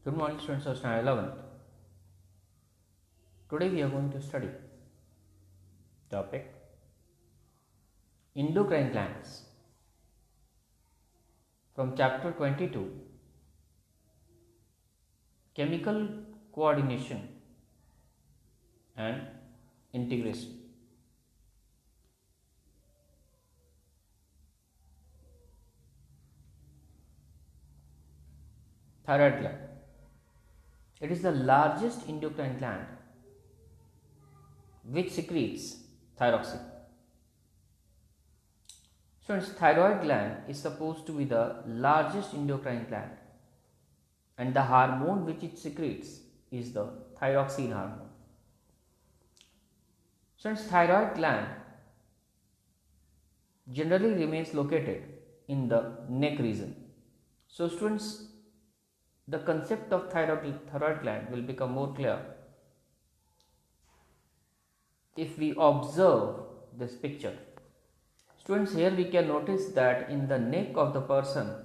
Good morning, students of standard 11th. Today we are going to study topic endocrine glands from chapter 22, chemical coordination and integration. Thyroid gland. It is the largest endocrine gland which secretes thyroxine. Students, thyroid gland is supposed to be the largest endocrine gland, and the hormone which it secretes is the thyroxine hormone. Students, thyroid gland generally remains located in the neck region. So students, the concept of thyroid gland will become more clear if we observe this picture. Students, here we can notice that in the neck of the person,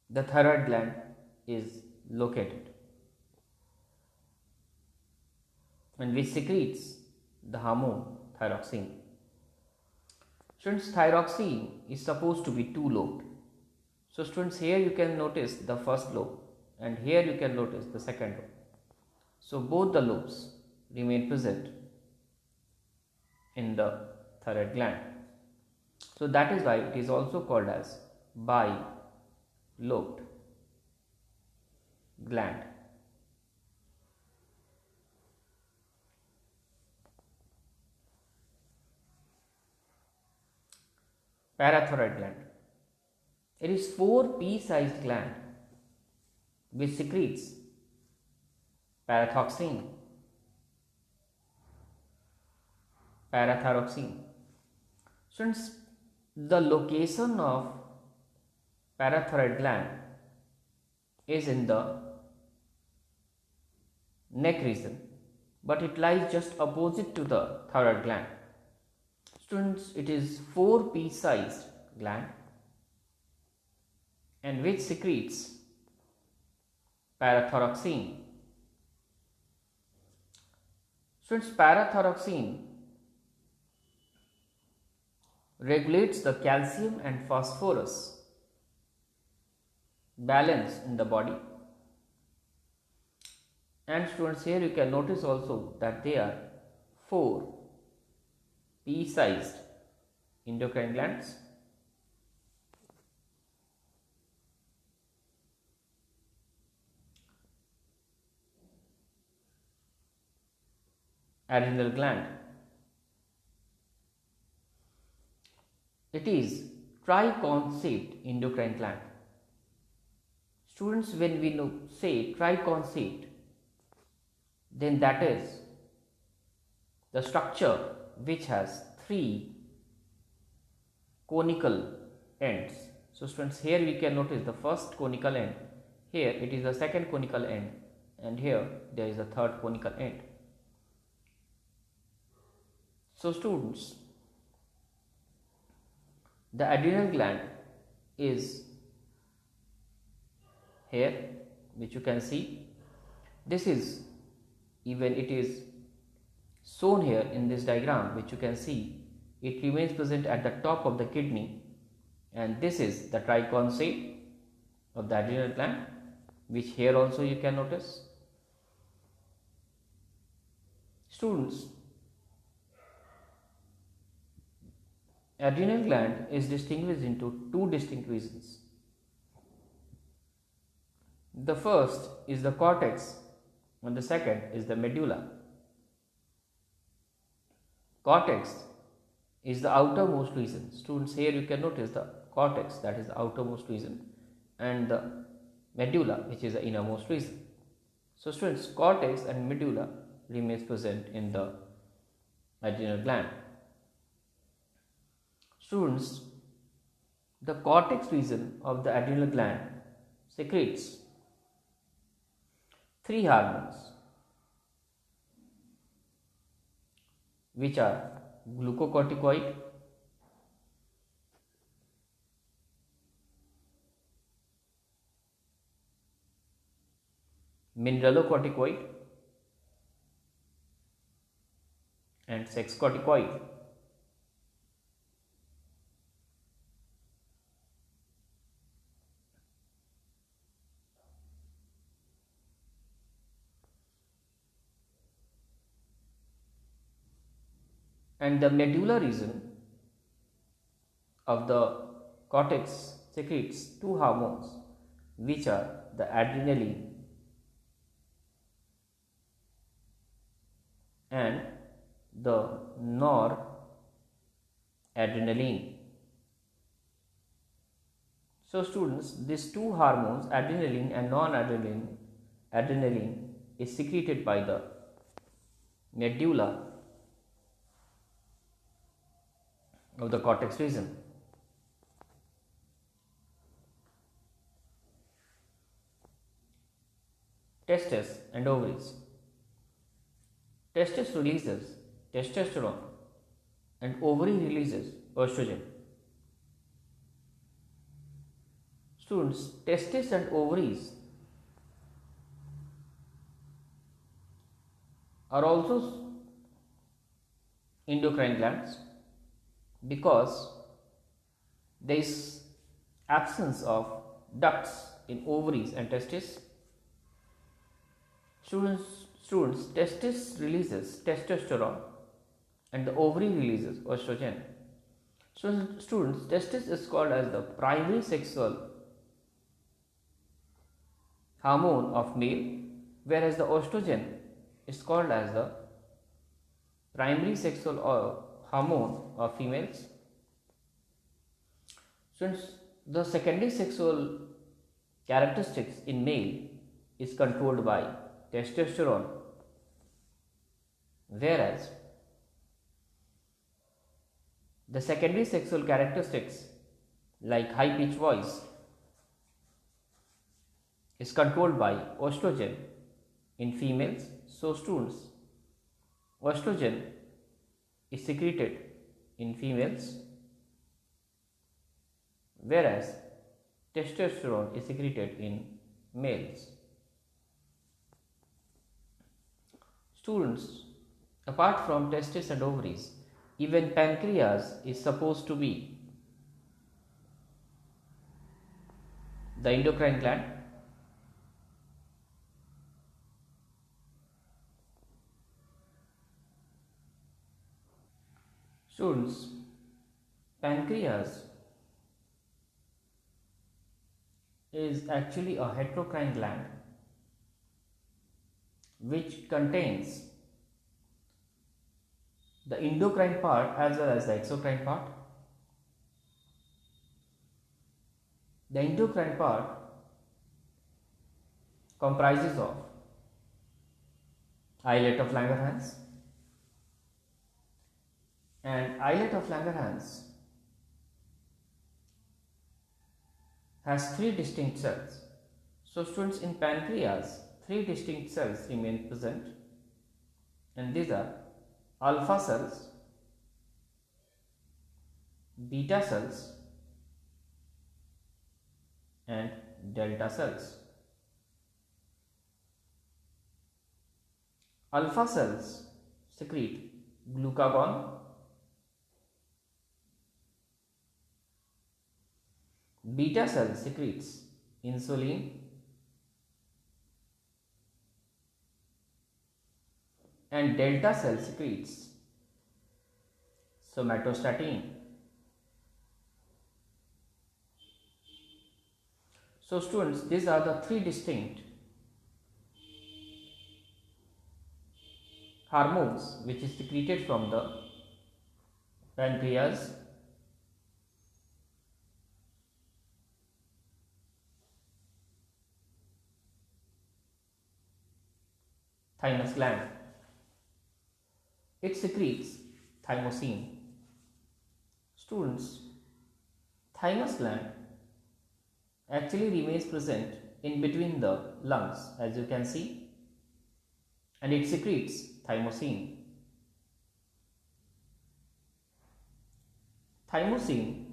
the thyroid gland is located, and which secretes the hormone thyroxine. Students, thyroxine is supposed to be two-lobed. So students, here you can notice the first lobe, and here you can notice the second lobe. So both the lobes remain present in the thyroid gland. So that is why it is also called as bi-lobed gland. Parathyroid gland. It is 4 pea-sized gland which secretes parathoxine, parathyroxine. Since the location of parathyroid gland is in the neck region, but it lies just opposite to the thyroid gland. Students, it is 4 pea-sized gland and which secretes parathyroxine. Students, parathyroxine regulates the calcium and phosphorus balance in the body. And students, here you can notice also that there are 4 pea-sized endocrine glands. Adrenal gland. It is triconcept endocrine gland. Students, when we say triconcept, then that is the structure which has 3 conical ends. So students, here we can notice the first conical end, here it is the second conical end, and here there is the third conical end. So students, the adrenal gland is here, which you can see. This is, even it is shown here in this diagram, which you can see, it remains present at the top of the kidney, and this is the triconcept of the adrenal gland, which here also you can notice. Students, adrenal gland is distinguished into 2 distinct regions. The first is the cortex and the second is the medulla. Cortex is the outermost region. Students, here you can notice the cortex, that is the outermost region, and the medulla, which is the innermost region. So students, cortex and medulla remains present in the adrenal gland. Students, the cortex region of the adrenal gland secretes 3 hormones, which are glucocorticoid, mineralocorticoid and sex corticoid. And the medulla region of the cortex secretes two hormones, which are the adrenaline and the noradrenaline. So students, these two hormones, adrenaline and adrenaline is secreted by the medulla of the cortex region. Testes and ovaries. Testis releases testosterone and ovary releases estrogen. Students, testes and ovaries are also endocrine glands because there is absence of ducts in ovaries and testes. Students, testis releases testosterone and the ovary releases estrogen. So students, testis is called as the primary sexual hormone of male, whereas the estrogen is called as the primary sexual hormone of females. Since the secondary sexual characteristics in male is controlled by testosterone, whereas the secondary sexual characteristics like high pitched voice is controlled by estrogen in females. So students, estrogen is secreted in females, whereas testosterone is secreted in males. Students, apart from testes and ovaries, even pancreas is supposed to be the endocrine gland. Students, pancreas is actually a heterocrine gland which contains the endocrine part as well as the exocrine part. The endocrine part comprises of islet of Langerhans, and islet of Langerhans has three distinct cells. So students, in pancreas, three distinct cells remain present, and these are alpha cells, beta cells and delta cells. Alpha cells secrete glucagon, beta cell secretes insulin, and delta cell secretes somatostatin. So students, these are the three distinct hormones which is secreted from the pancreas, thymus gland. It secretes thymosin. Students, thymus gland actually remains present in between the lungs, as you can see, and it secretes thymosin. Thymosin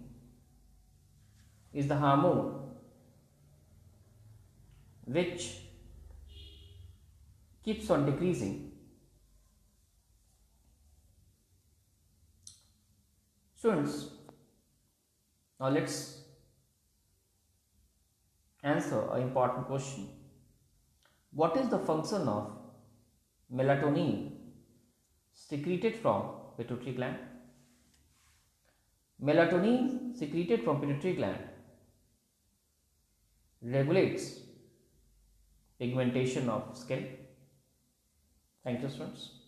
is the hormone which keeps on decreasing. Students, now let's answer an important question. What is the function of melatonin secreted from pituitary gland? Melatonin secreted from pituitary gland regulates pigmentation of skin. Thank you, students.